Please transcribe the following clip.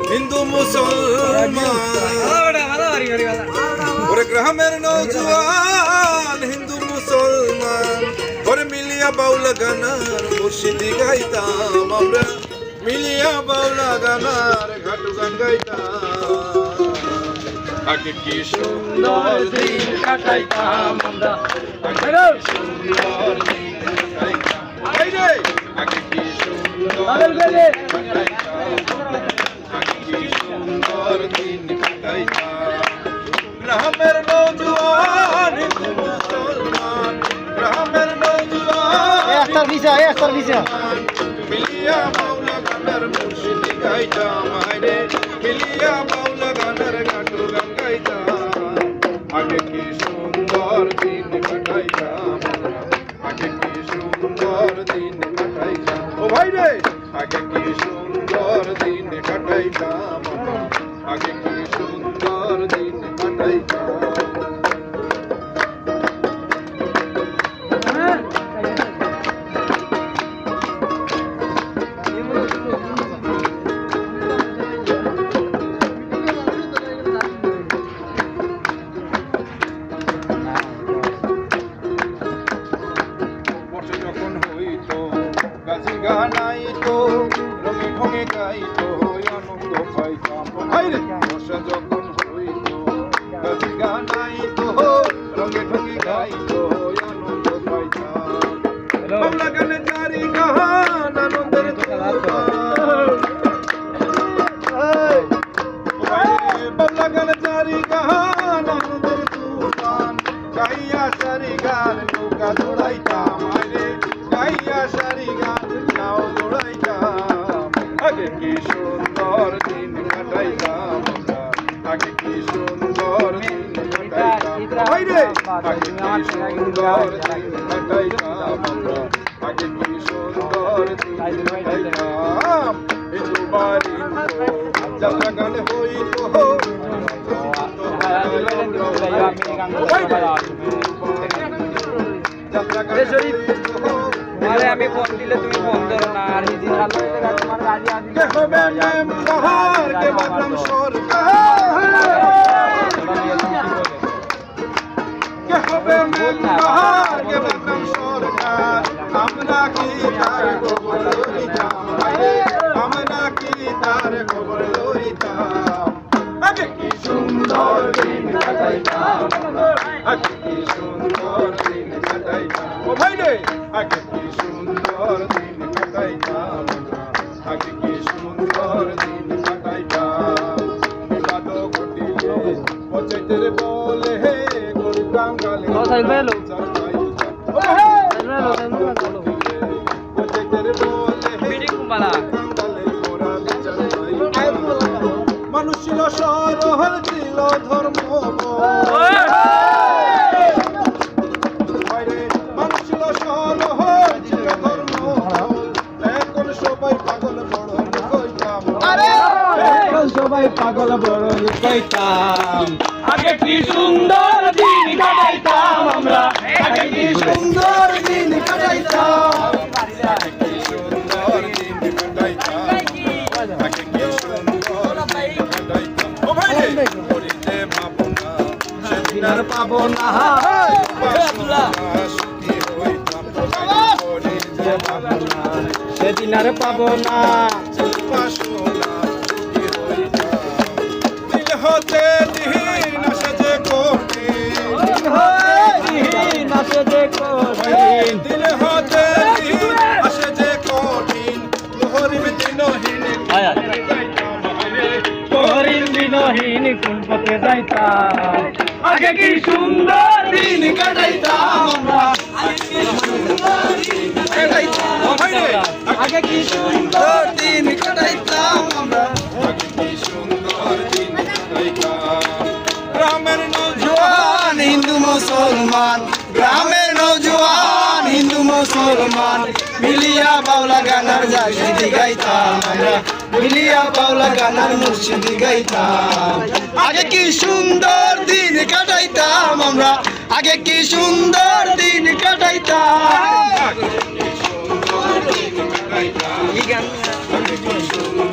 হিন্দু মুসলমান ওরে গ্রামের নৌজওয়ান হিন্দু মুসলমান ওরে মিলিয়া বাউলা গানার মুর্শিদি গাইতাম আমরা মিলিয়া বাউলা গানার ঘাটু গান গাইতাম আগে কি সুন্দর দিন কাটাইতাম আমরা আগে কি সুন্দর দিন কাটাইতাম আগে কি সুন্দর দিন কাটাইতাম আগে কি সুন্দর দিন কাটাইতাম গ্রামের নওজওয়ান হিন্দু মুসলমান গ্রামের নওজওয়ান মিলিয়া বাউলা গানের মুর্শিদি গাইতাম আরে মিলিয়া বাউলা গানের ঘাটু গান গাইতাম আগে কি সুন্দর দিন কাটাইতাম আগে কি সুন্দর দিন কাটাইতাম ও ভাই রে আগে কি সুন্দর দিন কাটাইতাম আগে কি সুন্দর দিন কাটাইতাম গানাইতো রঙে ঢঙে গাইতো আনন্দ পাইতাম ভাইরে বর্ষা যখন হইতো গাছি গানাইতো রঙে ঢঙে গাইতো আনন্দ পাইতাম বাংলা গানে চারি গান আনন্দের বাংলা গানে চারি গান আনন্দের তুফান গাইয়া সারি গান নৌকা দৌড়াইতাম আরে গাইয়া সারি গান নাও দৌড়াইতাম আগে কি সুন্দর দিন কাটাইতাম আগে কি সুন্দর দিন কাটাইতাম আগে কি সুন্দর দিন কাটাইতাম আগে কি সুন্দর দিন কাটাইতাম হিন্দু বাড়ি যাত্রা গান হইতো যাত্রা গান আরে আমি ফোন দিলে তুমি ফোন ধরো না আর হিজি চালু হতে গেছে তোমার গাড়ি আদি কে হবে মেম্বার কে বদনাম সরকার কে হবে মেম্বার কে বদনাম সরকার আমরা কি তার খবর লইতাম আমরা কি তার খবর লইতাম আগে কি সুন্দর দিন কাটাইতাম আগে কি সুন্দর দিন কাটাইতাম ও ভাই রে আগে কি সুন্দর দিন কাটাইতাম আগে কি সুন্দর দিন কাটাইতাম বিবাদ ঘটিলে পঞ্চায়েতের বলে হে গরু কাঙ্গালে পঞ্চায়েতের বলে হে কাঙ্গালে মোরা বিচার মানুষ ছিল সরল ছিল ধর্ম মানুষ ছিল সরল ছিল ধর্ম এখন সবাই পাগল বড় কইতাম এখন সবাই পাগল বড় কইতাম আগে কি সুন্দর দিন কাটাইতাম আমরা আগে কি সুন্দর দিন কাটাইতাম আগে কি সুন্দর দিন কাটাইতাম আগে কি সুন্দর দিন কাটাইতাম ও ভাই রে করিতে ভাবনা সেদিন আর পাবো না সুখী হইতাম করিতে ভাবনা সেদিন আর পাবো না বাসনা সুখী হইতাম দিল হতে দিন আসে যে কঠিন দিন আসে যে কঠিন দিল হতে দিন আসে যে কঠিন গরিব দিনহীন হরিণ বিনহীন কোন পথে যাইতাম আগে কি সুন্দর দিন কাটাইতাম আমরা আগে কি সুন্দর দিন কাটাইতাম আমরা আগে কি সুন্দর দিন কাটাইতাম গ্রামের নওজওয়ান হিন্দু মুসলমান গ্রামের নওজওয়ান হিন্দু মুসলমান মিলিয়া বাউলা গানার মুর্শিদি গাইতাম আমরা মিলিয়া বাউলা গানার মুর্শিদি গাইতাম আগে কি সুন্দর দিন কাটাইতাম আমরা আগে কি সুন্দর দিন কাটাইতাম আগে কি সুন্দর দিন কাটাইতাম কি গান আগে কি সুন্দর